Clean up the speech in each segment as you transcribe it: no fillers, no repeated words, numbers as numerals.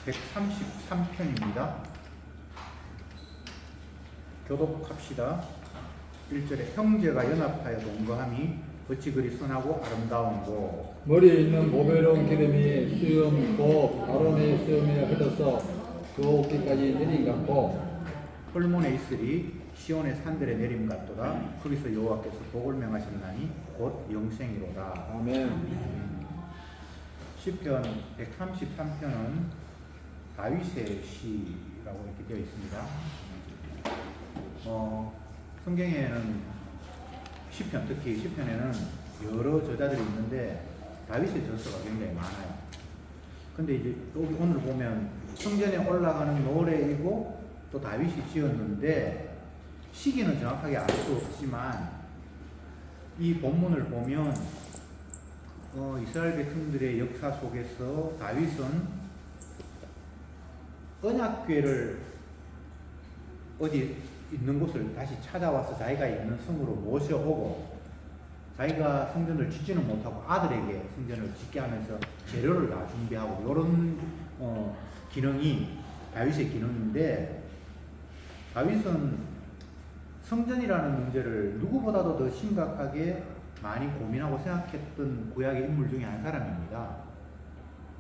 133편입니다. 교독합시다. 1절에 형제가 연합하여 동거함이 어찌 그리 선하고 아름다운고. 머리에 있는 보배로운 기름이 수염 곧 아론의 수염에 흘러서 그 어깨까지 내린 같고, 헐몬에 있으리 시온의 산들의 내림 같도다. 거기서 여호와께서 복을 명하셨나니 곧 영생이로다. 아멘. 시편 133편은 다윗의 시라고 이렇게 되어 있습니다. 성경에는 시편, 특히 시편에는 여러 저자들이 있는데 다윗의 저서가 굉장히 많아요. 근데 이제 여기 오늘 보면 성전에 올라가는 노래이고 또 다윗이 지었는데 시기는 정확하게 알 수 없지만 이 본문을 보면 이스라엘 백성들의 역사 속에서 다윗은 언약궤를 어디 있는 곳을 다시 찾아와서 자기가 있는 성으로 모셔오고, 자기가 성전을 짓지는 못하고 아들에게 성전을 짓게 하면서 재료를 다 준비하고, 이런 기능이 다윗의 기능인데, 다윗은 성전이라는 문제를 누구보다도 더 심각하게 많이 고민하고 생각했던 구약의 인물 중에 한 사람입니다.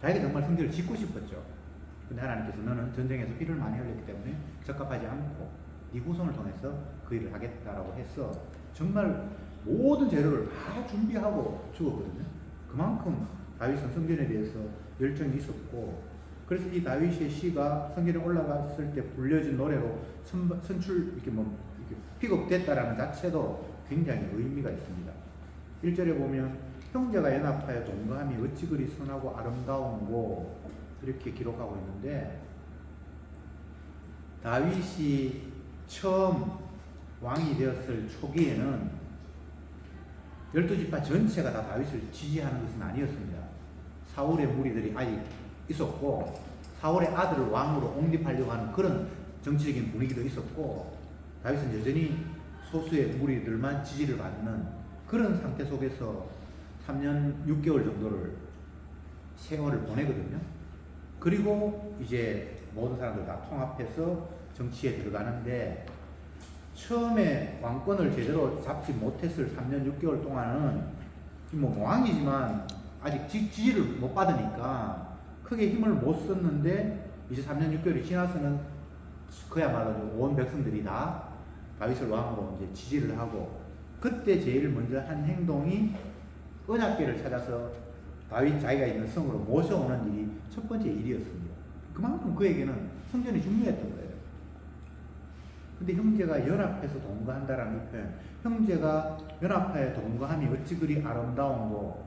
자기가 정말 성전을 짓고 싶었죠. 근데 하나님께서 너는 전쟁에서 피를 많이 흘렸기 때문에 적합하지 않고 네 후손을 통해서 그 일을 하겠다라고 해서 정말 모든 재료를 다 준비하고 주었거든요. 그만큼 다윗은 성전에 대해서 열정이 있었고, 그래서 이 다윗의 시가 성전에 올라갔을 때 불려진 노래로 이렇게 픽업됐다라는 자체도 굉장히 의미가 있습니다. 1절에 보면 형제가 연합하여 동거함이 어찌 그리 선하고 아름다운고 이렇게 기록하고 있는데, 다윗이 처음 왕이 되었을 초기에는 12지파 전체가 다 다윗을 지지하는 것은 아니었습니다. 사울의 무리들이 아직 있었고, 사울의 아들을 왕으로 옹립하려고 하는 그런 정치적인 분위기도 있었고, 다윗은 여전히 소수의 무리들만 지지를 받는 그런 상태 속에서 3년 6개월 정도를 세월을 보내거든요. 그리고 이제 모든 사람들 다 통합해서 정치에 들어가는데, 처음에 왕권을 제대로 잡지 못했을 3년 6개월 동안은 왕이지만 아직 지지를 못 받으니까 크게 힘을 못 썼는데, 이제 3년 6개월이 지나서는 그야말로 온 백성들이 다 다윗을 왕으로 이제 지지를 하고, 그때 제일 먼저 한 행동이 언약궤를 찾아서 다윗 자기가 있는 성으로 모셔오는 일이 첫 번째 일이었습니다. 그만큼 그에게는 성전이 중요했던 거예요. 근데 형제가 연합해서 동거한다라는 이 표현, 형제가 연합하여 동거함이 어찌 그리 아름다운고,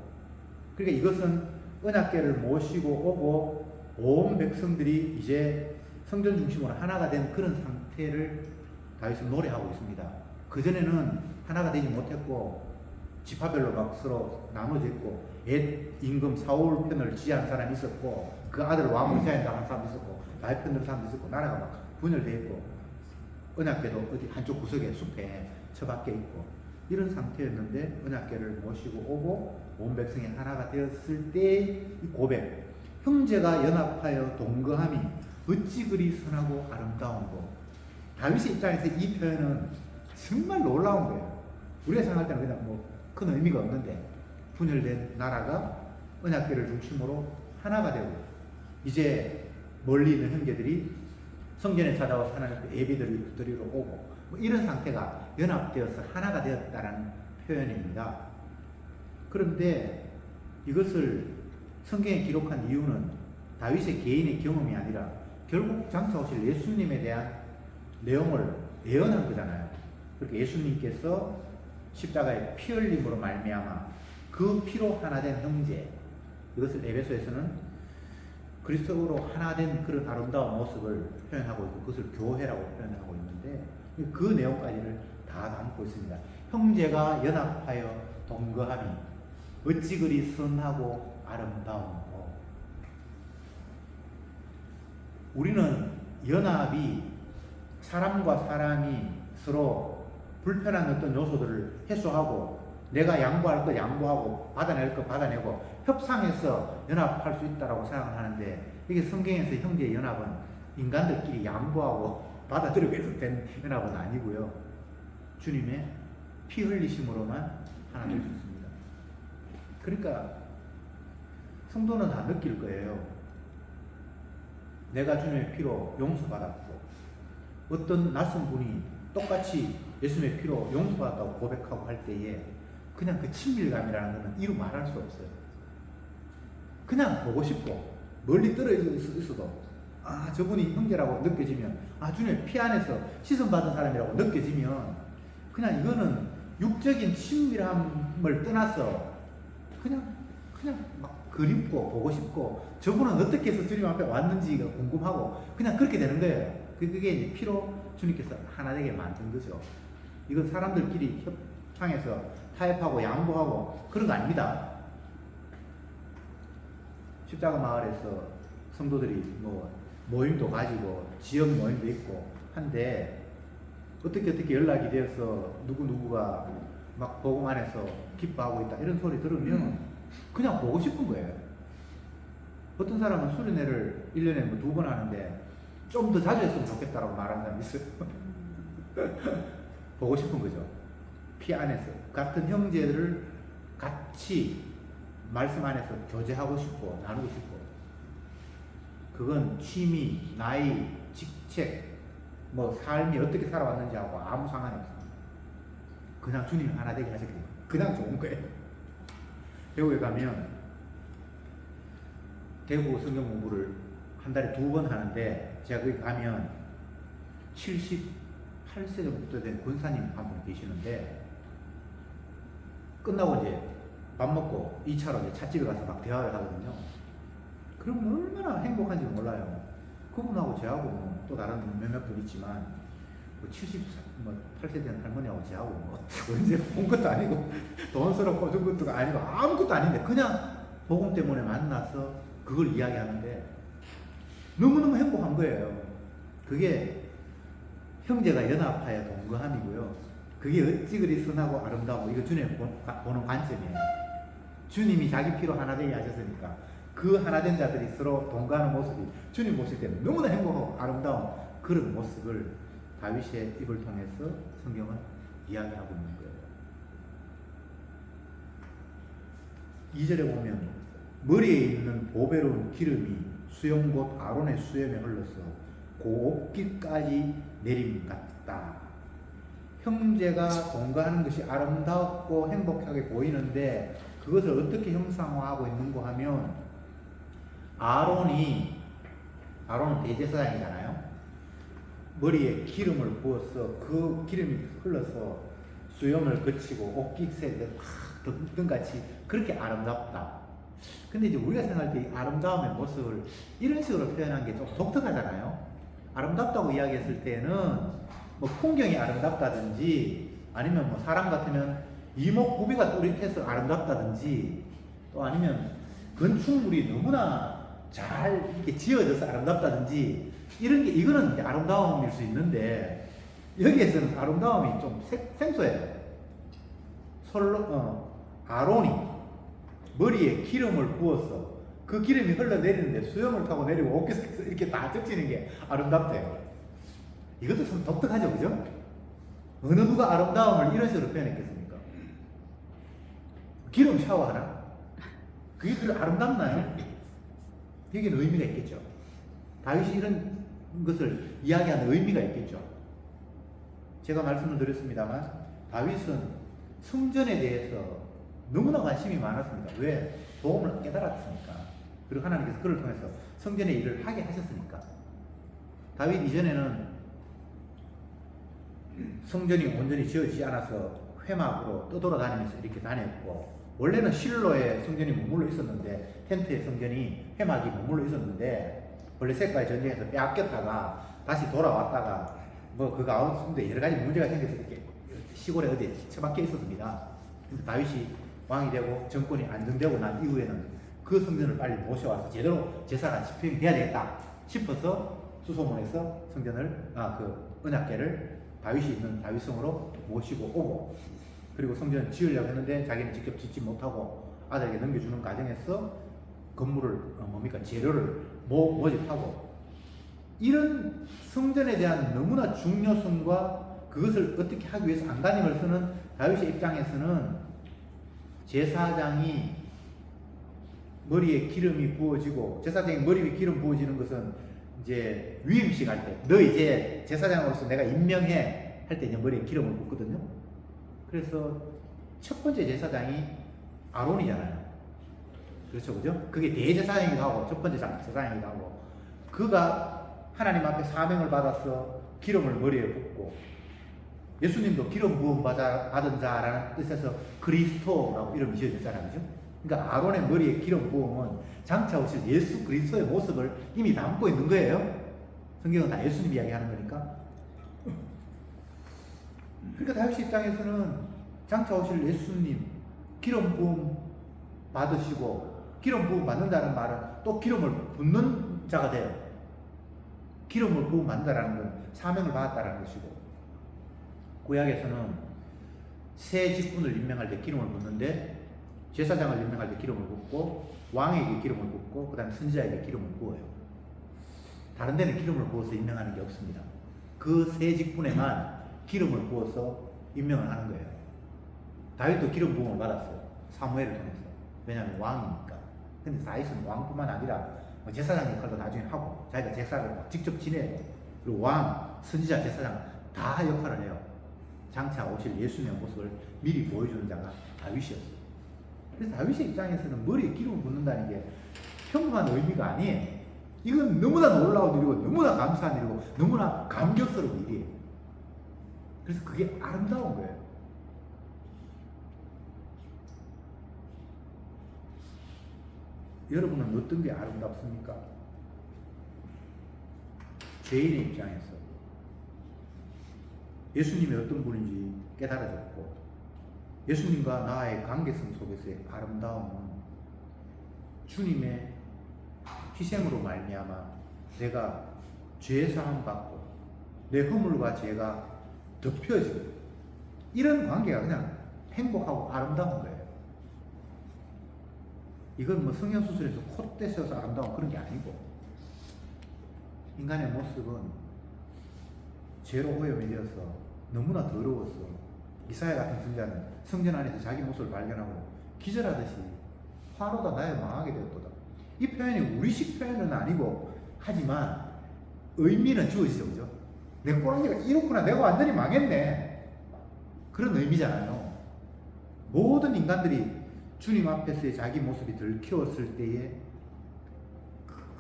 그러니까 이것은 언약궤를 모시고 오고 온 백성들이 이제 성전 중심으로 하나가 된 그런 상태를 다윗은 노래하고 있습니다. 그전에는 하나가 되지 못했고 지파별로 막 서로 나눠져 있고, 옛 임금 사울 편을 지지하는 사람이 있었고, 그 아들 왕을 지지하는 사람이 있었고, 다윗 편을 사람도 있었고, 나라가 막 분열되어 있고, 언약궤도 어디 한쪽 구석에 숲에 처박혀 있고, 이런 상태였는데 언약궤를 모시고 오고 온 백성이 하나가 되었을 때 이 고백, 형제가 연합하여 동거함이 어찌 그리 선하고 아름다운고. 다윗의 입장에서 이 표현은 정말 놀라운 거예요. 우리가 생각할 때는 그냥 큰 의미가 없는데, 분열된 나라가 언약궤를 중심으로 하나가 되고, 이제 멀리 있는 형제들이 성전에 찾아와서 하나님께 예배를 드리러 오고, 이런 상태가 연합되어서 하나가 되었다는 표현입니다. 그런데 이것을 성경에 기록한 이유는 다윗의 개인의 경험이 아니라 결국 장차 오실 예수님에 대한 내용을 예언한 거잖아요. 그렇게 예수님께서 십자가의 피 흘림으로 말미암아 그 피로 하나 된 형제, 이것을 에베소에서는 그리스도로 하나 된 그런 아름다운 모습을 표현하고 있고, 그것을 교회라고 표현하고 있는데, 그 내용까지를 다 담고 있습니다. 형제가 연합하여 동거함이 어찌 그리 선하고 아름다운고. 우리는 연합이 사람과 사람이 서로 불편한 어떤 요소들을 해소하고 내가 양보할 거 양보하고 받아낼 거 받아내고 협상해서 연합할 수 있다라고 생각을 하는데, 이게 성경에서 형제 연합은 인간들끼리 양보하고 받아들이고 해서 된 연합은 아니고요. 주님의 피 흘리심으로만 하나 될 수 있습니다. 그러니까 성도는 다 느낄 거예요. 내가 주님의 피로 용서받았고, 어떤 낯선 분이 똑같이 예수님의 피로 용서받았다고 고백하고 할 때에 그냥 그 친밀감이라는 것은 이루 말할 수 없어요. 그냥 보고 싶고, 멀리 떨어져 있어도 저분이 형제라고 느껴지면, 주님의 피 안에서 씻음받은 사람이라고 느껴지면, 그냥 이거는 육적인 친밀함을 떠나서 그냥 막 그립고 보고 싶고, 저분은 어떻게 해서 주님 앞에 왔는지가 궁금하고, 그냥 그렇게 되는 거예요. 그게 이제 피로 주님께서 하나 되게 만든 거죠. 이건 사람들끼리 협상해서 타협하고 양보하고 그런 거 아닙니다. 십자가 마을에서 성도들이 뭐 모임도 가지고 지역 모임도 있고 한데, 어떻게 연락이 되어서 누구가 막 복음 안에서 기뻐하고 있다 이런 소리 들으면 그냥 보고 싶은 거예요. 어떤 사람은 수련회를 1년에 뭐 2번 하는데 좀 더 자주 했으면 좋겠다라고 말하는 사람이 있어요. 보고 싶은 거죠. 피 안에서 같은 형제들을 같이 말씀 안에서 교제하고 싶고 나누고 싶고, 그건 취미, 나이, 직책, 뭐 삶이 어떻게 살아왔는지 하고 아무 상관이 없습니다. 그냥 주님 하나 되게 하시길 그냥 좋은 거예요. 대구에 가면 대구 성경 공부를 한 달에 2번 하는데, 제가 거기 가면 78세 정도 된 권사님 한 분 계시는데, 끝나고 이제 밥 먹고 2차로 이제 찻집에 가서 막 대화를 하거든요. 그러면 얼마나 행복한지 몰라요. 그분하고 저하고 또 다른 몇몇 분 있지만, 78세 된 할머니하고 저하고 언제 본 것도 아니고 돈 쓰러 꽂은 것도 아니고 아무것도 아닌데, 그냥 복음 때문에 만나서 그걸 이야기하는데 너무너무 행복한 거예요. 그게 형제가 연합하여 동거함이고요. 그게 어찌 그리 선하고 아름다워. 이거 주님 보는 관점이에요. 주님이 자기 피로 하나 되게 하셨으니까 그 하나 된 자들이 서로 동거하는 모습이 주님 보실 때는 너무나 행복하고 아름다운 그런 모습을 다윗의 입을 통해서 성경은 이야기하고 있는 거예요. 2절에 보면 머리에 있는 보배로운 기름이 수염 곧 아론의 수염에 흘러서 곱기까지 내림 같다. 형제가 동거하는 것이 아름답고 행복하게 보이는데, 그것을 어떻게 형상화하고 있는가 하면, 아론은 대제사장이잖아요. 머리에 기름을 부어서 그 기름이 흘러서 수염을 거치고 옷깃에 등같이 그렇게 아름답다. 근데 이제 우리가 생각할 때 이 아름다움의 모습을 이런 식으로 표현한 게 좀 독특하잖아요. 아름답다고 이야기했을 때는 뭐 풍경이 아름답다든지, 아니면 뭐 사람 같으면 이목구비가 또렷해서 아름답다든지, 또 아니면 건축물이 너무나 잘 이렇게 지어져서 아름답다든지, 이거는 이제 아름다움일 수 있는데, 여기에서는 아름다움이 좀 생소해요. 아론이 머리에 기름을 부어서 그 기름이 흘러내리는데 수염을 타고 내리고 어깨에서 이렇게 다 적시는 게 아름답대요. 이것도 참 독특하죠, 그죠? 어느 누가 아름다움을 이런 식으로 표현했겠습니까? 기름 샤워하나? 그게 그렇게 아름답나요? 여기는 의미가 있겠죠. 다윗이 이런 것을 이야기하는 의미가 있겠죠. 제가 말씀을 드렸습니다만, 다윗은 성전에 대해서 너무나 관심이 많았습니다. 왜? 복음을 깨달았으니까. 그리고 하나님께서 그를 통해서 성전의 일을 하게 하셨으니까. 다윗 이전에는 성전이 온전히 지어지지 않아서 회막으로 떠돌아다니면서 이렇게 다녔고, 원래는 실로에 성전이 머물러 있었는데, 텐트의 성전이 회막이 머물러 있었는데, 블레셋과의 전쟁에서 빼앗겼다가 다시 돌아왔다가 뭐 그 가운데 여러 가지 문제가 생겨서 이렇게 시골에 어디 처박혀 있었습니다. 그래서 다윗이 왕이 되고 정권이 안정되고 난 이후에는 그 성전을 빨리 모셔와서 제대로 제사가 집행이 돼야 되겠다 싶어서 수소문해서 성전을 그 언약궤를 다윗이 있는 다윗성으로 모시고 오고, 그리고 성전을 지으려고 했는데 자기는 직접 짓지 못하고 아들에게 넘겨주는 과정에서 건물을 재료를 모집하고 이런 성전에 대한 너무나 중요성과 그것을 어떻게 하기 위해서 안간힘을 쓰는 다윗의 입장에서는 제사장이 머리에 기름이 부어지고 제사장이 머리 위에 기름 부어지는 것은 이제 위임식 할 때 너 이제 제사장으로서 내가 임명해 할 때 이제 머리에 기름을 붓거든요. 그래서 첫 번째 제사장이 아론이잖아요. 그렇죠, 그죠? 그게 대제사장이기도 하고 첫 번째 제사장이기도 하고 그가 하나님 앞에 사명을 받아서 기름을 머리에 붓고 예수님도 기름 부음 받은 자라는 뜻에서 그리스도라고 이름이 지어졌잖아요, 그죠? 그러니까 아론의 머리에 기름 부음은 장차 오실 예수 그리스도의 모습을 이미 담고 있는 거예요. 성경은 다 예수님 이야기하는 거니까. 그러니까 다윗 입장에서는 장차 오실 예수님 기름 부음 받으시고 기름 부음 받는다는 말은 또 기름을 붓는 자가 돼요. 기름을 부음 받는다라는 건 사명을 받았다라는 것이고 구약에서는 새 직분을 임명할 때 기름을 붓는데 제사장을 임명할 때 기름을 붓고 왕에게 기름을 붓고 그 다음에 선지자에게 기름을 부어요. 다른 데는 기름을 부어서 임명하는 게 없습니다. 그 새 직분에만 기름을 부어서 임명을 하는 거예요. 다윗도 기름 부음을 받았어요. 사무엘을 통해서. 왜냐하면 왕이니까. 근데 다윗은 왕뿐만 아니라 제사장 역할도 나중에 하고 자기가 제사를 직접 지내고 그리고 왕, 선지자, 제사장 다 역할을 해요. 장차 오실 예수님의 모습을 미리 보여주는 자가 다윗이었어요. 그래서 다윗의 입장에서는 머리에 기름을 붓는다는 게 평범한 의미가 아니에요. 이건 너무나 놀라운 일이고 너무나 감사한 일이고 너무나 감격스러운 일이에요. 그래서 그게 아름다운 거예요. 여러분은 어떤 게 아름답습니까? 죄인의 입장에서 예수님이 어떤 분인지 깨달아졌고 예수님과 나의 관계성 속에서의 아름다움은 주님의 희생으로 말미암아 내가 죄 사함 받고 내 허물과 죄가 덮여지고 이런 관계가 그냥 행복하고 아름다운 거예요. 이건 뭐 성형수술에서 콧대 세워서 아름다운 그런 게 아니고 인간의 모습은 죄로 오염이 되어서 너무나 더러워서 이사야 같은 선지자는 성전 안에서 자기 모습을 발견하고 기절하듯이 화로다 나의 망하게 되었도다. 이 표현이 우리식 표현은 아니고 하지만 의미는 주어지죠, 그죠? 내 꼬랑지가 이렇구나, 내가 완전히 망했네, 그런 의미잖아요. 모든 인간들이 주님 앞에서의 자기 모습이 들키웠을 때에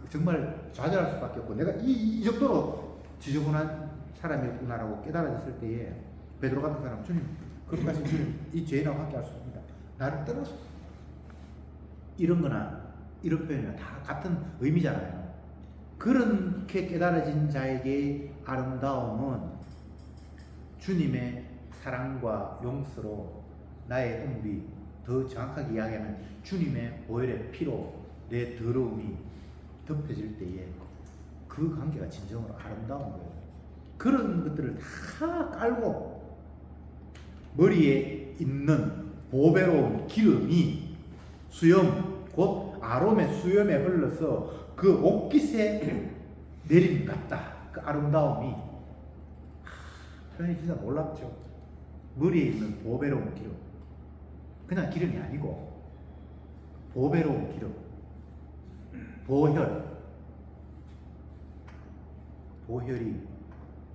정말 좌절할 수밖에 없고 내가 이 정도로 지저분한 사람이었구나라고 깨달아졌을 때에 베드로 같은 사람, 주님, 거룩하신 주님, 이 죄인하고 함께 할 수 없습니다. 나를 떠나서. 이런 거나 이런 표현이나 다 같은 의미잖아요. 그렇게 깨달아진 자에게 아름다움은 주님의 사랑과 용서로 나의 허물이, 더 정확하게 이야기하면 주님의 보혈의 피로 내 더러움이 덮여질 때에 그 관계가 진정으로 아름다운 거예요. 그런 것들을 다 깔고 머리에 있는 보배로운 기름이 수염, 곧 아롬의 수염에 흘러서 그 옷깃에 내림 같다. 그 아름다움이 표현이 진짜 놀랍죠. 머리에 있는 보배로운 기름, 그냥 기름이 아니고 보배로운 기름, 보혈이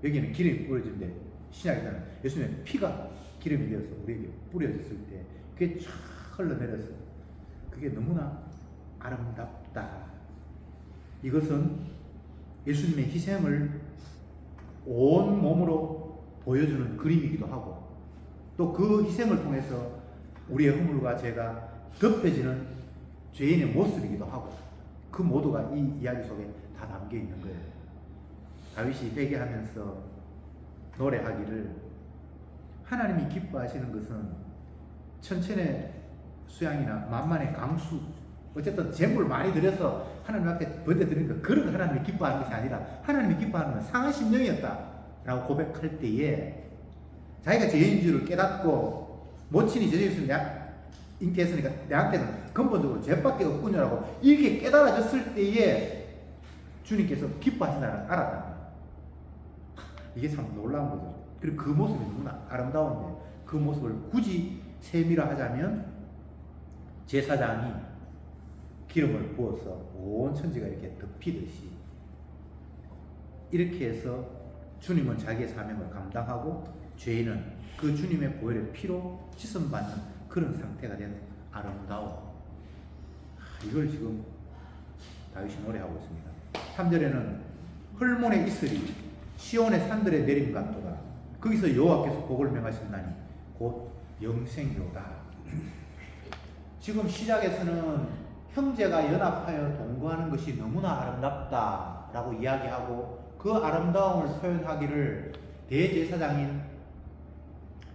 여기는 기름이 뿌려진데 신약에서는 예수님의 피가 기름이 되어서 우리에게 뿌려졌을 때 그게 쫙 흘러내려서 그게 너무나 아름답다. 이것은 예수님의 희생을 온 몸으로 보여주는 그림이기도 하고 또 그 희생을 통해서 우리의 허물과 죄가 덮여지는 죄인의 모습이기도 하고 그 모두가 이 이야기 속에 다 담겨 있는 거예요. 다윗이 회개하면서 노래하기를 하나님이 기뻐하시는 것은 천천의 수양이나 만만의 강수, 어쨌든 재물 많이 들여서 하나님 앞에 번제드리는 거, 그런 거 하나님이 기뻐하는 것이 아니라 하나님이 기뻐하는 건 상한 심령이었다 라고 고백할 때에 자기가 죄인 줄을 깨닫고 모친이 저주에서 인기했으니까 내한테는 근본적으로 죄밖에 없군요라고 이렇게 깨달아졌을 때에 주님께서 기뻐하신다는 걸 알았다. 이게 참 놀라운 거죠. 그리고 그 모습이 너무나 아름다운데 그 모습을 굳이 세밀화 하자면 제사장이 기름을 부어서 온 천지가 이렇게 덮이듯이 이렇게 해서 주님은 자기의 사명을 감당하고 죄인은 그 주님의 보혈의 피로 씻음받는 그런 상태가 된 아름다움. 이걸 지금 다윗이 노래하고 있습니다. 3절에는 헐몬의 이슬이 시온의 산들에 내림 같도다. 거기서 여호와께서 복을 명하신다니 곧 영생이로다. 지금 시작에서는 형제가 연합하여 동거하는 것이 너무나 아름답다라고 이야기하고 그 아름다움을 표현하기를 대제사장인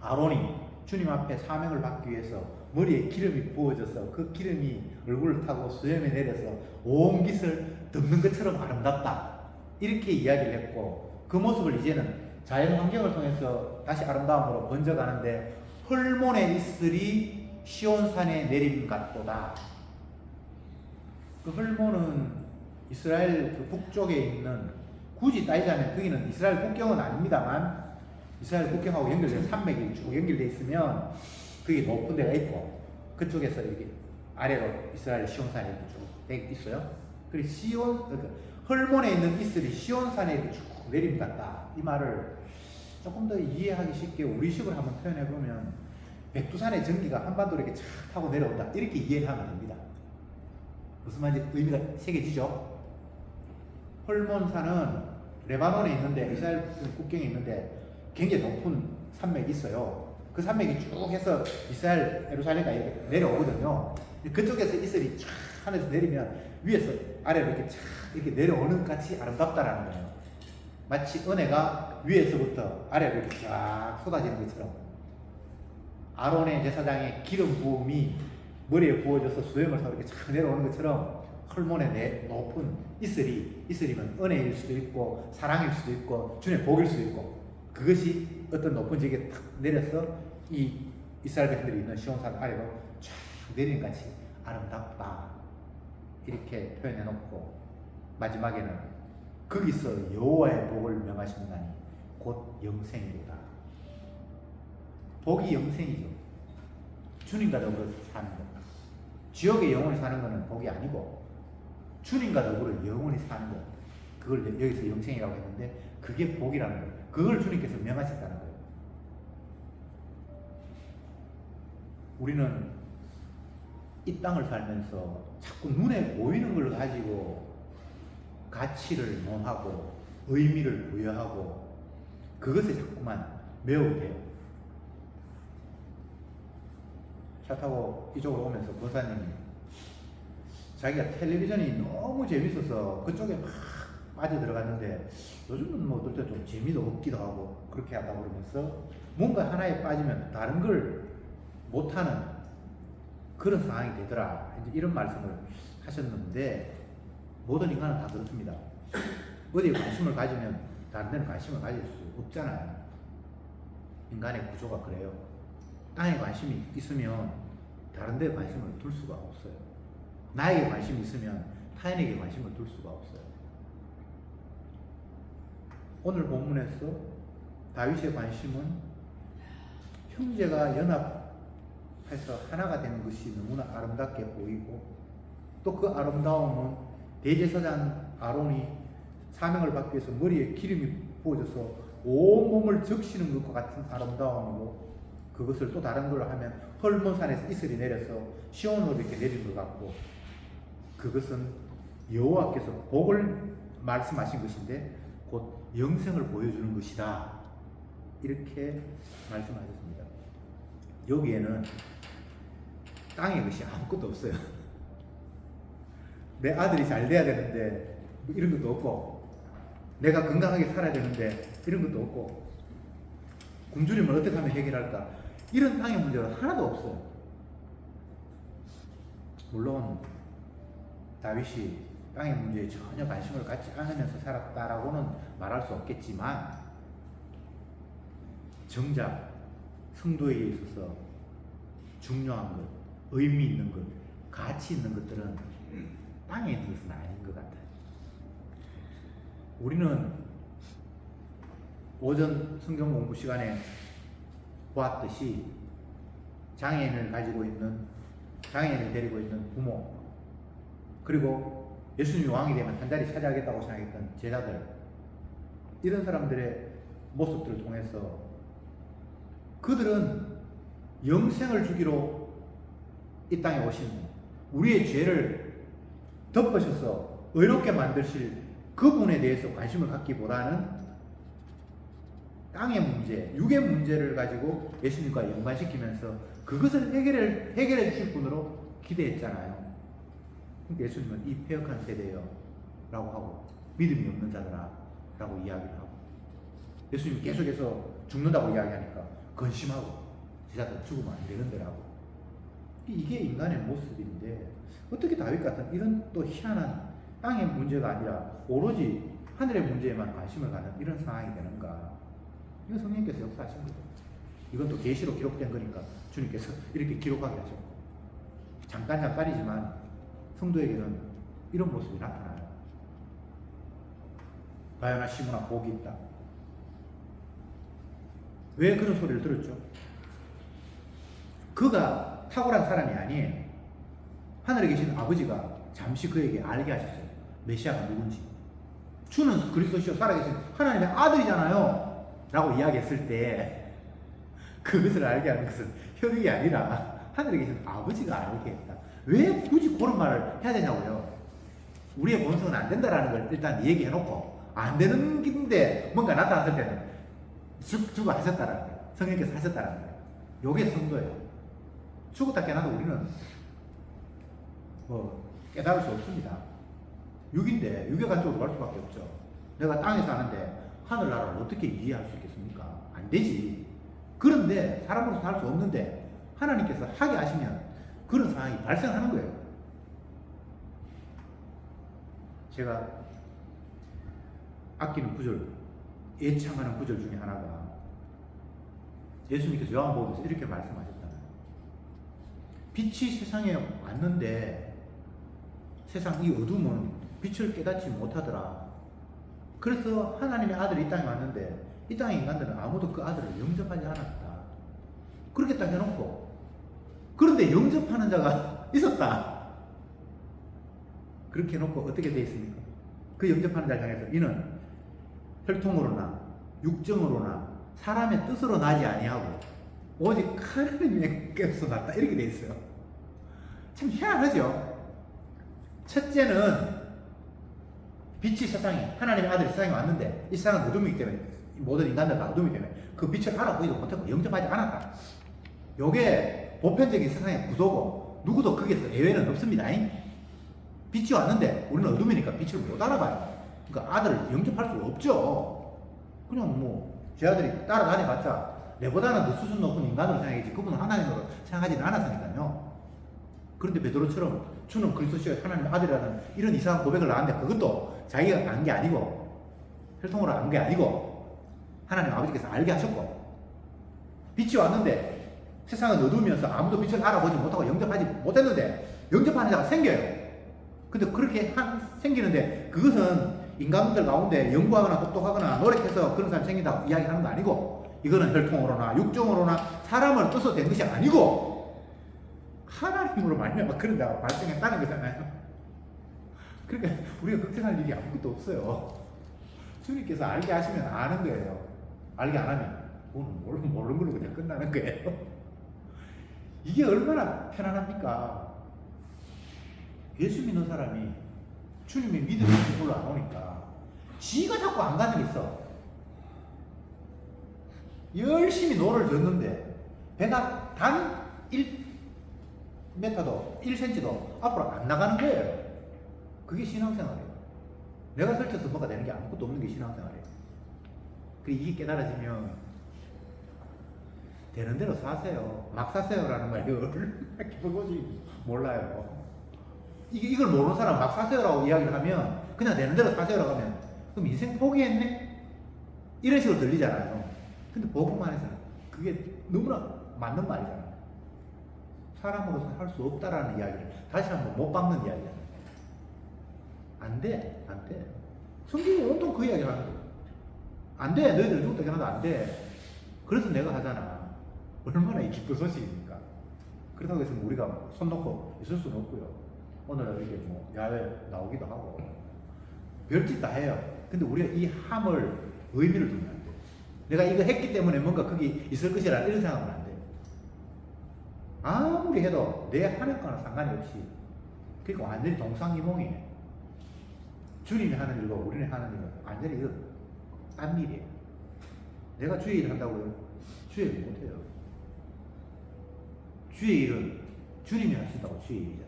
아론이 주님 앞에 사명을 받기 위해서 머리에 기름이 부어져서 그 기름이 얼굴을 타고 수염에 내려서 온 깃을 덮는 것처럼 아름답다 이렇게 이야기를 했고 그 모습을 이제는 자연 환경을 통해서 다시 아름다움으로 번져가는데 헐몬의 이슬이 시온산에 내림 같도다. 그 헐몬은 이스라엘 그 북쪽에 있는 굳이 따지자면 거기는 이스라엘 국경은 아닙니다만 이스라엘 국경하고 연결된 산맥이 쭉 연결되어 있으면 그게 높은 데가 있고 그쪽에서 이렇게 아래로 이스라엘 시온산에 이렇게 쭉 있어요. 그리고 그러니까 헐몬에 있는 이슬이 시온산에 이렇게 쭉 내림 같다. 이 말을 조금 더 이해하기 쉽게 우리식으로 한번 표현해 보면 백두산의 전기가 한반도로 이렇게 착 타고 내려온다. 이렇게 이해하면 됩니다. 무슨 말인지 의미가 새겨지죠? 헐몬산은 레바논에 있는데 이스라엘 국경에 있는데 굉장히 높은 산맥이 있어요. 그 산맥이 쭉 해서 이스라엘 예루살렘까지 이렇게 내려오거든요. 그쪽에서 이슬이 쫙 하늘에서 내리면 위에서 아래로 이렇게 쫙 이렇게 내려오는 것 같이 아름답다라는 거예요. 마치 은혜가 위에서부터 아래로 이렇게 쫙 쏟아지는 것처럼 아론의 제사장의 기름 부음이 머리에 부어져서 수염을 타고 이렇게 쫙 내려오는 것처럼 헐몬의 높은 이슬이면 은혜일 수도 있고 사랑일 수도 있고 주님의 복일 수도 있고 그것이 어떤 높은 지역에 탁 내려서 이 이스라엘 백성들이 있는 시온산 아래로 쫙 내리는 같이 아름답다 이렇게 표현해 놓고 마지막에는 거기서 여호와의 복을 명하신다니 곧 영생이로다. 복이 영생이죠. 주님과 더불어 사는 것. 지옥에 영원히 사는 것은 복이 아니고 주님과 더불어 영원히 사는 것. 그걸 여기서 영생이라고 했는데 그게 복이라는 거예요. 그걸 주님께서 명하셨다는 거예요. 우리는 이 땅을 살면서 자꾸 눈에 보이는 걸 가지고 가치를 논하고 의미를 부여하고 그것에 자꾸만 매우게 돼요. 차 타고 이쪽으로 오면서 권사님이 자기가 텔레비전이 너무 재밌어서 그쪽에 막 빠져들어갔는데 요즘은 뭐 어떨 때 좀 재미도 없기도 하고 그렇게 하다 그러면서 뭔가 하나에 빠지면 다른 걸 못하는 그런 상황이 되더라. 이제 이런 말씀을 하셨는데 모든 인간은 다 그렇습니다. 어디에 관심을 가지면 다른 데는 관심을 가질 수 없잖아요. 인간의 구조가 그래요. 땅에 관심이 있으면 다른 데에 관심을 둘 수가 없어요. 나에게 관심이 있으면 타인에게 관심을 둘 수가 없어요. 오늘 본문에서 다윗의 관심은 형제가 연합해서 하나가 되는 것이 너무나 아름답게 보이고 또 그 아름다움은 대제사장 아론이 사명을 받기 위해서 머리에 기름이 부어져서 온 몸을 적시는 것과 같은 아름다움이고 그것을 또 다른 걸로 하면 헐몬산에서 이슬이 내려서 시온으로 이렇게 내린 것 같고 그것은 여호와께서 복을 말씀하신 것인데 곧 영생을 보여주는 것이다. 이렇게 말씀하셨습니다. 여기에는 땅의 것이 아무것도 없어요. 내 아들이 잘 돼야 되는데 뭐 이런 것도 없고 내가 건강하게 살아야 되는데 이런 것도 없고 굶주림을 어떻게 하면 해결할까 이런 땅의 문제가 하나도 없어요. 물론 다윗이 땅의 문제에 전혀 관심을 갖지 않으면서 살았다라고는 말할 수 없겠지만 정작 성도에게 있어서 중요한 것, 의미 있는 것, 가치 있는 것들은 땅에 있는 것은 아닌 것 같아요. 우리는 오전 성경 공부 시간에 보았듯이 장애인을 데리고 있는 부모, 그리고 예수님이 왕이 되면 한 자리 차지하겠다고 생각했던 제자들, 이런 사람들의 모습들을 통해서 그들은 영생을 주기로 이 땅에 오신 우리의 죄를 덮으셔서 의롭게 만드실 그분에 대해서 관심을 갖기보다는 땅의 문제, 육의 문제를 가지고 예수님과 연관시키면서 그것을 해결해 주실 분으로 기대했잖아요. 그러니까 예수님은 이 패역한 세대요 라고 하고, 믿음이 없는 자들아 라고 이야기를 하고, 예수님이 계속해서 죽는다고 이야기하니까 근심하고, 제자들 죽으면 안 되는데 라고. 이게 인간의 모습인데, 어떻게 다윗 같은 이런 또 희한한 땅의 문제가 아니라 오로지 하늘의 문제에만 관심을 갖는 이런 상황이 되는가. 이건 성령님께서 역사하신 거죠. 이건 또 계시로 기록된 거니까 주님께서 이렇게 기록하게 하셨고, 잠깐이지만 성도에게는 이런 모습이 나타나요. 바요나 시므나 복이 있다. 왜 그런 소리를 들었죠? 그가 탁월한 사람이 아니에요. 하늘에 계신 아버지가 잠시 그에게 알게 하셨어요. 메시아가 누군지. 주는 그리스도시요 살아계신 하나님의 아들이잖아요 라고 이야기했을 때, 그것을 알게 하는 것은 혈육이 아니라 하늘에 계신 아버지가 알게 했다. 왜 굳이 그런 말을 해야 되냐고요. 우리의 본성은 안 된다라는 걸 일단 얘기해놓고, 안 되는 길인데 뭔가 나타났을 때는 주고 하셨다라는 거예요. 성령께서 하셨다라는 거예요. 요게 성도예요. 죽었다 깨어나도 우리는 깨달을 수 없습니다. 육인데 육의 관점으로 갈 수밖에 없죠. 내가 땅에 사는데 하늘나라를 어떻게 이해할 수 있겠습니까? 안 되지. 그런데 사람으로서 할 수 없는데 하나님께서 하게 하시면 그런 상황이 발생하는 거예요. 제가 아끼는 구절, 애창하는 구절 중에 하나가 예수님께서 요한복음에서 이렇게 말씀하셨잖아요. 빛이 세상에 왔는데 세상 이 어둠은 빛을 깨닫지 못하더라. 그래서 하나님의 아들이 이 땅에 왔는데 이 땅의 인간들은 아무도 그 아들을 영접하지 않았다. 그렇게 딱 해놓고, 그런데 영접하는 자가 있었다. 그렇게 해놓고 어떻게 되어 있습니까? 그 영접하는 자를 향해서 이는 혈통으로나 육정으로나 사람의 뜻으로 나지 아니하고 오직 하나님의 께서 났다. 이렇게 되어 있어요. 참 희한하죠? 첫째는 빛이 세상에, 하나님의 아들이 세상에 왔는데 이 세상은 어둠이기 때문에, 모든 인간들 다 어둠이기 때문에 그 빛을 알아보지도 못하고 영접하지 않았다. 요게 보편적인 세상의 구도고 누구도 거기에서 예외는 없습니다. 빛이 왔는데 우리는 어둠이니까 빛을 못 알아봐요. 그러니까 아들을 영접할 수 없죠. 그냥 제 아들이 따라다녀봤자 내보다는 더 수준 높은 인간으로 생각하지 그분은 하나님으로 생각하지는 않았으니까요. 그런데 베드로처럼 주는 그리스도시의 하나님의 아들이라는 이런 이상한 고백을 나왔는데 그것도 자기가 안 게 아니고 혈통으로 안 게 아니고 하나님 아버지께서 알게 하셨고, 빛이 왔는데 세상은 어두우면서 아무도 빛을 알아보지 못하고 영접하지 못했는데 영접하는 자가 생겨요. 근데 그렇게 생기는데 그것은 인간들 가운데 연구하거나 똑똑하거나 노력해서 그런 사람이 생긴다고 이야기하는 거 아니고, 이거는 혈통으로나 육정으로나 사람을 뜻서 된 것이 아니고 하나님으로 말미암아 그런 자가 발생했다는 거잖아요. 그러니까 우리가 걱정할 일이 아무것도 없어요. 주님께서 알게 하시면 아는 거예요. 알게 안 하면 모르는 걸로 그냥 끝나는 거예요. 이게 얼마나 편안합니까? 예수 믿는 사람이 주님의 믿음이 그걸로 안 오니까 지가 자꾸 안 가는 게 있어. 열심히 노를 줬는데 배가 단 1m도 1cm도 앞으로 안 나가는 거예요. 그게 신앙생활이에요. 내가 설쳐서 뭐가 되는 게 아무것도 없는 게 신앙생활이에요. 이게 깨달아지면 되는 대로 사세요. 막 사세요라는 말이 얼마나 기쁜 건지 몰라요. 이걸 모르는 사람 막 사세요라고 이야기를 하면, 그냥 되는 대로 사세요라고 하면 그럼 인생 포기했네? 이런 식으로 들리잖아요. 근데 복음 안에서는 그게 너무나 맞는 말이잖아요. 사람으로서는 할 수 없다라는 이야기를 다시 한번 못 박는 이야기야. 안 돼, 안 돼. 성경이 온통 그 이야기를 하는 거야. 안 돼, 너희들 죽었다 깨어나도 안 돼. 그래서 내가 하잖아. 얼마나 이 기쁜 소식입니까? 그렇다고 해서 우리가 손 놓고 있을 수는 없고요. 오늘은 이렇게 뭐 야외 나오기도 하고 별짓 다 해요. 근데 우리가 이 함을 의미를 두면 안 돼. 내가 이거 했기 때문에 뭔가 거기 있을 것이라 이런 생각은 안 돼. 아무리 해도 내 하는 거랑 상관이 없이 그러니까 완전히 동상이몽이에요. 주님이 하는 일과 우리는 하는 일은 완전히 이거 딴 일이에요. 내가 주의 일을 한다고요? 주의 일 못해요. 주의 일은 주님이 하신다고 주의 일이잖아요.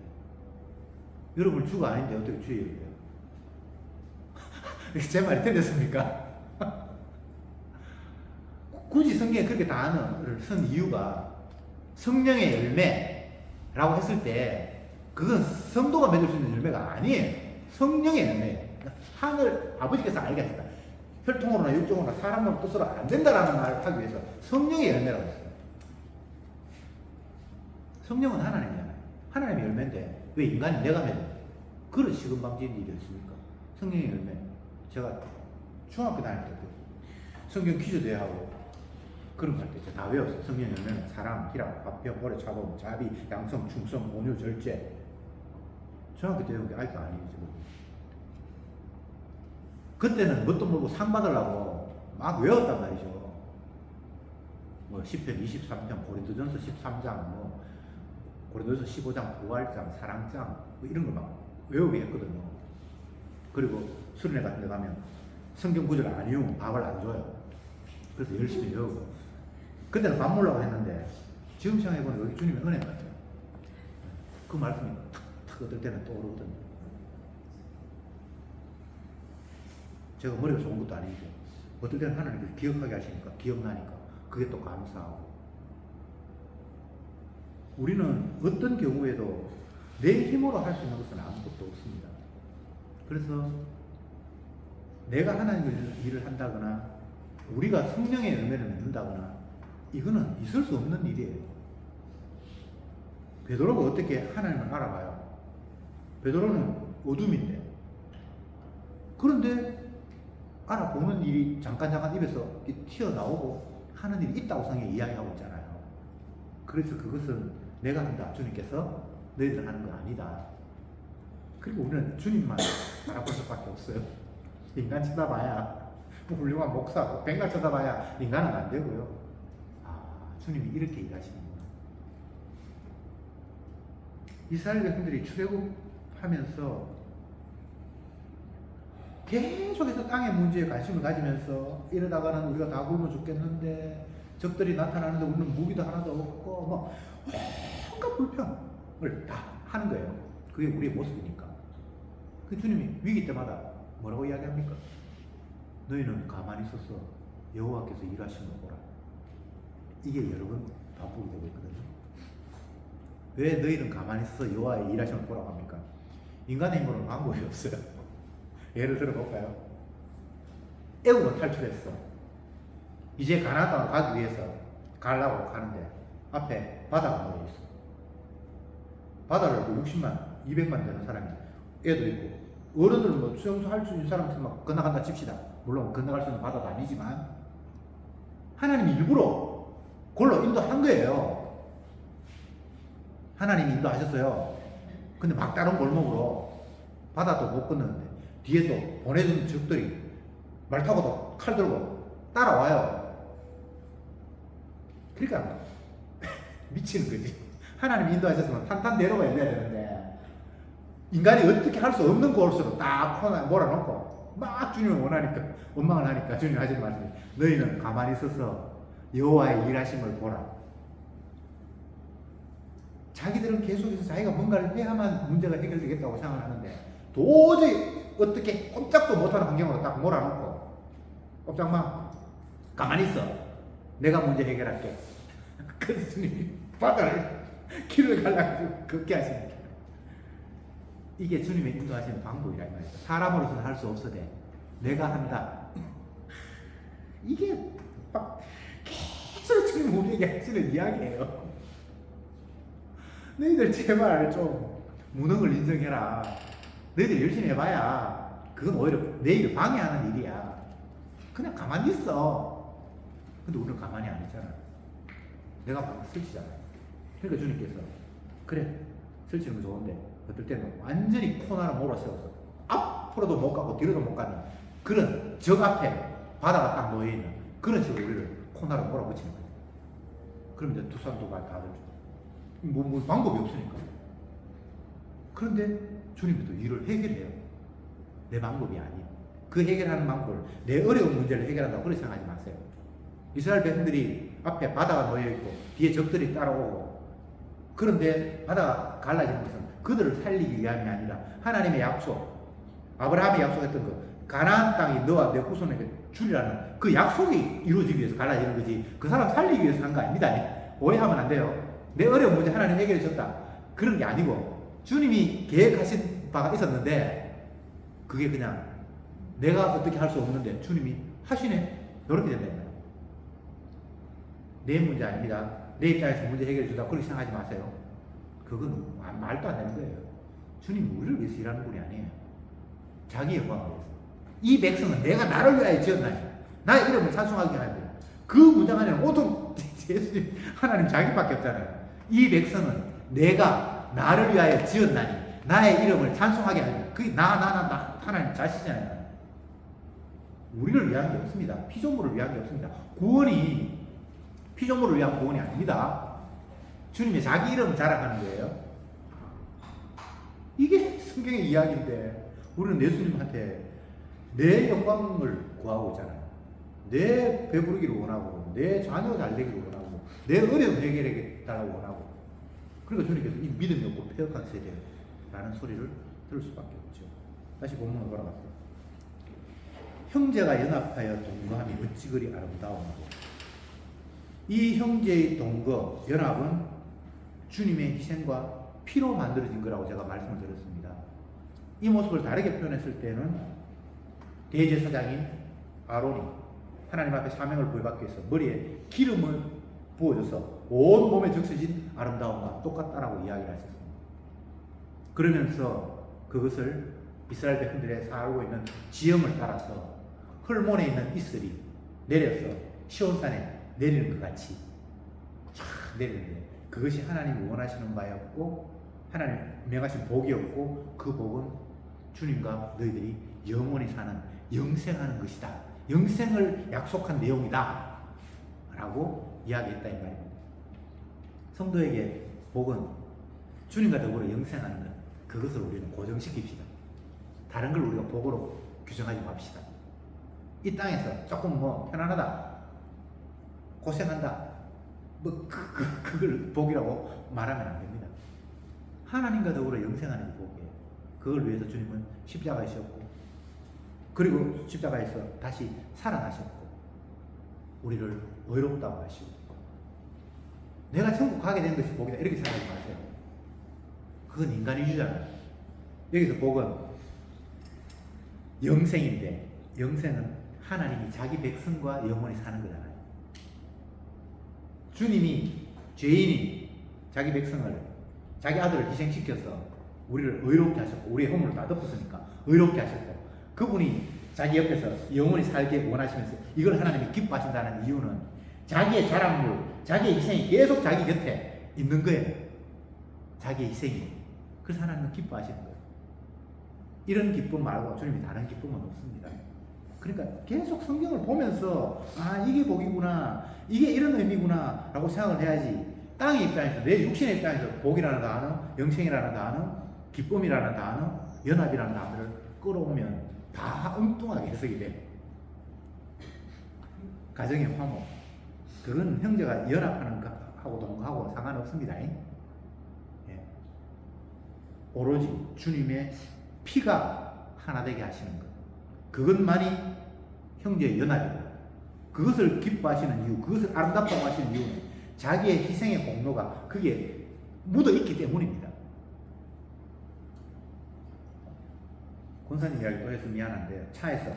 여러분 주가 아닌데 어떻게 주의 일을 해요? 제 말이 틀렸습니까? 굳이 성경에 그렇게 단어를 쓴 이유가 성령의 열매라고 했을 때 그건 성도가 맺을 수 있는 열매가 아니에요. 성령의 열매. 하늘 아버지께서 알게 하셨다. 혈통으로나 육종으로나 사람으로 뜻으로 안 된다라는 말을 하기 위해서 성령의 열매라고 했어요. 성령은 하나님이잖아요. 하나님의 열매인데 왜 인간이 내가 맺어? 그런 시금방지인 일이 있습니까? 성령의 열매. 제가 중학교 다닐 때 성경 퀴즈 대회하고 그런 거 할 때 다 외웠어요. 성령 열매는 사랑, 희락, 화평, 오래 참음, 자비, 양성, 충성, 온유, 절제. 중학교 때 외운 게 아직도 아니죠. 그때는 뭣도 모르고 상 받으려고 막 외웠단 말이죠. 뭐 10편, 23편, 고린도전서 13장, 뭐 고린도전서 15장, 부활장, 사랑장 뭐 이런 거 막 외우게 했거든요. 그리고 수련회 같은 데 가면 성경 구절 안 외우면 밥을 안 줘요. 그래서 열심히 외우고 그때는 밥 먹으려고 했는데 지금 생각해보면 여기 주님의 은혜 같아요. 그 말씀이 탁탁 어떨 때는 떠오르거든요. 제가 머리가 좋은 것도 아니고 어떨 때는 하나님께서 기억하게 하시니까 기억나니까 그게 또 감사하고 우리는 어떤 경우에도 내 힘으로 할 수 있는 것은 아무것도 없습니다. 그래서 내가 하나님의 일을 한다거나 우리가 성령의 열매를 맺는다거나 이거는 있을 수 없는 일이에요. 베드로가 어떻게 하나님을 알아봐요? 베드로는 어둠인데 그런데 알아보는 일이 잠깐 입에서 튀어나오고 하는 일이 있다고 성경이 이야기하고 있잖아요. 그래서 그것은 내가 한다. 주님께서 너희들 하는 거 아니다. 그리고 우리는 주님만 바라볼 수밖에 없어요. 인간 쳐다봐야 훌륭한 목사, 뱅갈 쳐다봐야 인간은 안 되고요. 아, 주님이 이렇게 일하시는구나. 이스라엘 백성들이 출애굽하면서 계속해서 땅의 문제에 관심을 가지면서 이러다가는 우리가 다 굶어 죽겠는데 적들이 나타나는데 우리는 무기도 하나도 없고 뭐 온갖 불평을 다 하는 거예요. 그게 우리의 모습이니까. 그 주님이 위기 때마다 뭐라고 이야기합니까? 너희는 가만히 있어서 여호와께서 일하시는 걸 보라. 이게 여러 번 반복이 되고 있거든요. 왜 너희는 가만히 있어서 여호와의 일하시는 걸 보라고 합니까? 인간의 힘으로는 방법이 없어요. 예를 들어 볼까요? 애국은 탈출했어. 이제 가나안 땅으로 가기 위해서 가려고 가는데 앞에 바다가 놓여 있어. 바다를 60만, 200만 되는 사람이 애도 있고 어른들 뭐 수영수 할 수 있는 사람한테 막 건너간다 칩시다. 물론 건너갈 수 있는 바다도 아니지만 하나님이 일부러 골로 인도한 거예요. 하나님이 인도하셨어요. 근데 막다른 골목으로 바다도 못 건너는데 뒤에 또 보내준 적들이 말 타고도 칼 들고 따라와요. 그러니까 미치는 거지. 하나님이 인도하셨으면 탄탄 내려가 열려야 되는데 인간이 어떻게 할 수 없는 곳으로 딱 몰아놓고 막 주님을 원망을 하니까 주님이 하시는 말씀이 너희는 가만히 있어서 여호와의 일하심을 보라. 자기들은 계속해서 자기가 뭔가를 해야만 문제가 해결되겠다고 생각을 하는데 도저히 어떻게 꼼짝도 못하는 환경으로 딱 몰아놓고 꼼짝마 가만히 있어. 내가 문제 해결할게. 그래서 주님이 바다를 길을 갈라고 걷게 하십니다. 이게 주님의 인도하시는 방법이라 이 말이죠. 사람으로서는 할 수 없으되 내가 한다. 이게 막 계속 주님 우리에게 하시는 이야기예요. 너희들 제발 좀 무능을 인정해라. 너희들 열심히 해봐야 그건 오히려 내일을 방해하는 일이야. 그냥 가만히 있어. 근데 우리는 가만히 안 있잖아. 내가 방금 설치잖아. 그러니까 주님께서 그래 설치는 거 좋은데 어떨 때는 완전히 코너를 몰아세워서 앞으로도 못 가고 뒤로도 못 가는 그런 적 앞에 바다가 딱 놓여있는 그런 식으로 우리를 코너로 몰아붙이는 거야. 그럼 이제 두 사람 두발 다 들죠. 뭐 방법이 없으니까. 그런데 주님이 또 일을 해결해요. 내 방법이 아니에요. 그 해결하는 방법을 내 어려운 문제를 해결한다고 그렇게 생각하지 마세요. 이스라엘 백성들이 앞에 바다가 놓여있고 뒤에 적들이 따라오고 그런데 바다가 갈라지는 것은 그들을 살리기 위함이 아니라 하나님의 약속, 아브라함이 약속했던 그 가나안 땅이 너와 내 후손에게 주리라는 그 약속이 이루어지기 위해서 갈라지는 거지 그 사람 살리기 위해서 한 거 아닙니다. 오해하면 안 돼요. 내 어려운 문제 하나님 해결해 줬다 그런 게 아니고 주님이 계획하신 바가 있었는데 그게 그냥 내가 어떻게 할 수 없는데 주님이 하시네 이렇게 된다. 내 문제 아닙니다. 내 입장에서 문제 해결해 주다 그렇게 생각하지 마세요. 그건 말도 안 되는 거예요. 주님이 우리를 위해서 일하는 분이 아니에요. 자기 영광을 위해서. 이 백성은 내가 나를 위하여 지었나니 나의 이름을 찬송하게 하야 돼요. 그 문장 안에는 온통 예수님 하나님 자기밖에 없잖아요. 이 백성은 내가 나를 위하여 지었나니 나의 이름을 찬송하게 하야 돼요. 그게 나 하나님 자신이잖아요. 우리를 위한 게 없습니다. 피조물을 위한 게 없습니다. 구원이 피조물을 위한 구원이 아닙니다. 주님의 자기 이름 자랑하는 거예요. 이게 성경의 이야기인데 우리는 예수님한테 내 영광을 구하고 있잖아요. 내 배부르기를 원하고 내 자녀 잘 되기를 원하고 내 어려움 해결해 달라고 원하고 그러니까 주님께서 이 믿음이 없고 폐역한 세대라는 소리를 들을 수밖에 없죠. 다시 본문으로 돌아갔어요. 형제가 연합하여 동거함이 어찌 그리 아름다운고 이 형제의 동거, 연합은 주님의 희생과 피로 만들어진 거라고 제가 말씀을 드렸습니다. 이 모습을 다르게 표현했을 때는 대제사장인 아론이 하나님 앞에 사명을 부여받기 위해서 머리에 기름을 부어줘서 온 몸에 적셔진 아름다움과 똑같다라고 이야기를 하셨습니다. 그러면서 그것을 이스라엘 백성들의 살고 있는 지형을 따라서 헐몬에 있는 이슬이 내려서 시온산에 내리는 것 같이 촥 내리는데 그것이 하나님이 원하시는 바였고 하나님 명하신 복이었고 그 복은 주님과 너희들이 영원히 사는 영생하는 것이다. 영생을 약속한 내용이다 라고 이야기했다 이 말입니다. 성도에게 복은 주님과 더불어 영생하는 것 그것을 우리는 고정시킵시다. 다른 걸 우리가 복으로 규정하지 맙시다. 이 땅에서 조금 편안하다 고생한다 그걸 복이라고 말하면 안 됩니다. 하나님과 더불어 영생하는 게 복이에요. 그걸 위해서 주님은 십자가에 지셨고 그리고 십자가에서 다시 살아나셨고 우리를 의롭다고 하시고 내가 천국 가게 된 것이 복이다 이렇게 생각하지 마세요. 그건 인간이 주잖아요. 여기서 복은 영생인데 영생은 하나님이 자기 백성과 영원히 사는 거잖아요. 주님이 죄인이 자기 백성을 자기 아들을 희생시켜서 우리를 의롭게 하셨고 우리의 허물을 다 덮었으니까 의롭게 하셨고 그분이 자기 옆에서 영원히 살게 원하시면서 이걸 하나님이 기뻐하신다는 이유는 자기의 자랑물, 자기의 희생이 계속 자기 곁에 있는 거예요. 자기의 희생이. 그래서 하나님은 기뻐하시는 거예요. 이런 기쁨 말고 주님이 다른 기쁨은 없습니다. 그러니까 계속 성경을 보면서 이게 복이구나 이게 이런 의미구나 라고 생각을 해야지 땅의 입장에서 내 육신의 입장에서 복이라는 단어, 영생이라는 단어, 기쁨이라는 단어, 연합이라는 단어를 끌어오면 다 엉뚱하게 해석이 돼. 가정의 화목 그건 형제가 연합하는 거하고 동거하고 상관없습니다. 예. 오로지 주님의 피가 하나 되게 하시는 것 그것만이 형제의 연합이고 그것을 기뻐하시는 이유 그것을 아름답다고 하시는 이유는 자기의 희생의 공로가 그게 묻어있기 때문입니다. 권사님 이야기 또 해서 미안한데요. 차에서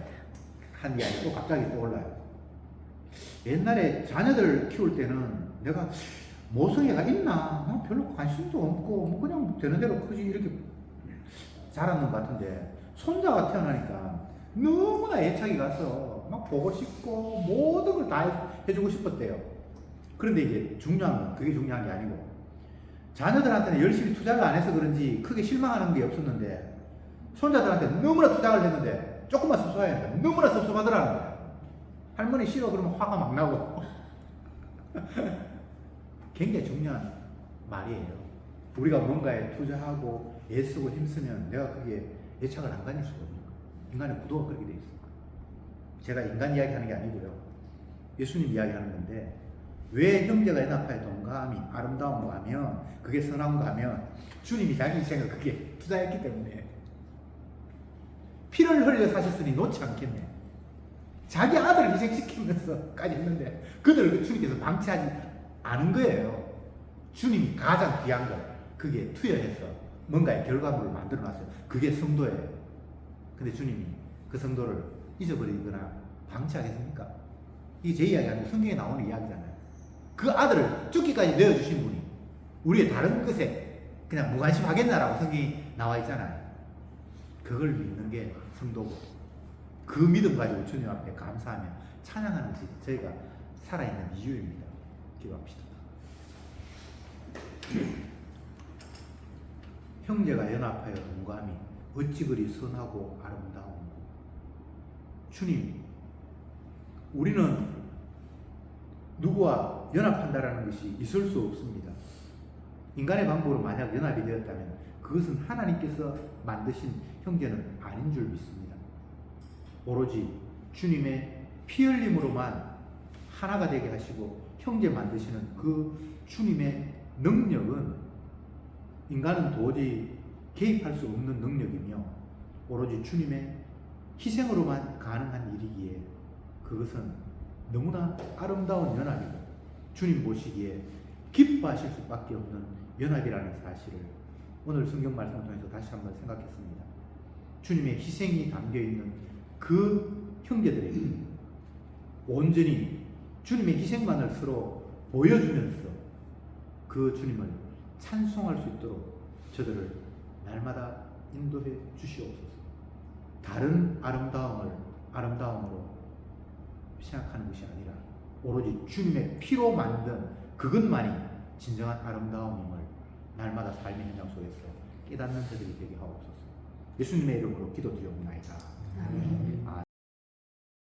한 이야기 또 갑자기 떠올라요. 옛날에 자녀들 키울 때는 내가 모성애가 있나? 난 별로 관심도 없고 뭐 그냥 되는 대로 크지 이렇게 자랐는 것 같은데 손자가 태어나니까 너무나 애착이 가서 막 보고 싶고 모든 걸 다 해주고 싶었대요. 그런데 이제 중요한 건 그게 중요한 게 아니고 자녀들한테는 열심히 투자를 안 해서 그런지 크게 실망하는 게 없었는데 손자들한테 너무나 투자를 했는데 조금만 섭섭해야 돼. 너무나 섭섭하더라는 거야. 할머니 싫어 그러면 화가 막 나고 굉장히 중요한 말이에요. 우리가 뭔가에 투자하고 애쓰고 힘쓰면 내가 그게 애착을 안 가질 수가 없는 거예요. 인간의 구도가 그렇게 돼 있어요. 제가 인간 이야기하는 게 아니고요. 예수님 이야기하는 건데 왜 형제가 연합하여 동감이 아름다운가 하면 그게 선한가 하면 주님이 자기 인생을 그게 투자했기 때문에 피를 흘려 사셨으니 놓지 않겠네. 자기 아들을 희생시키면서까지 했는데 그들을 주님께서 방치하지 않은 거예요. 주님이 가장 귀한 걸 그게 투여해서 뭔가의 결과물을 만들어 놨어요. 그게 성도예요. 근데 주님이 그 성도를 잊어버리거나 방치하겠습니까? 이게 제 이야기 아니고 성경에 나오는 이야기잖아요. 그 아들을 죽기까지 내어주신 분이 우리의 다른 것에 그냥 무관심하겠나라고 성경이 나와 있잖아요. 그걸 믿는 게 성도고 그 믿음 가지고 주님 앞에 감사하며 찬양하는 것이 저희가 살아있는 이유입니다. 기도합시다. 형제가 연합하여 동감이 어찌 그리 선하고 아름다운고. 주님, 우리는 누구와 연합한다라는 것이 있을 수 없습니다. 인간의 방법으로 만약 연합이 되었다면 그것은 하나님께서 만드신 형제는 아닌 줄 믿습니다. 오로지 주님의 피 흘림으로만 하나가 되게 하시고 형제 만드시는 그 주님의 능력은 인간은 도저히 개입할 수 없는 능력이며 오로지 주님의 희생으로만 가능한 일이기에 그것은 너무나 아름다운 연합이고 주님 보시기에 기뻐하실 수밖에 없는 연합이라는 사실을 오늘 성경 말씀을 통해서 다시 한번 생각했습니다. 주님의 희생이 담겨있는 그 형제들에게 온전히 주님의 희생만을 서로 보여주면서 그 주님을 찬송할 수 있도록 저들을 날마다 인도해 주시옵소서. 다른 아름다움으로 생각하는 것이 아니라 오로지 주님의 피로 만든 그것만이 진정한 아름다움임을 날마다 삶의 현장 속에서 깨닫는 저들이 되게 하옵소서. 예수님의 이름으로 기도드리옵나이다. 아멘.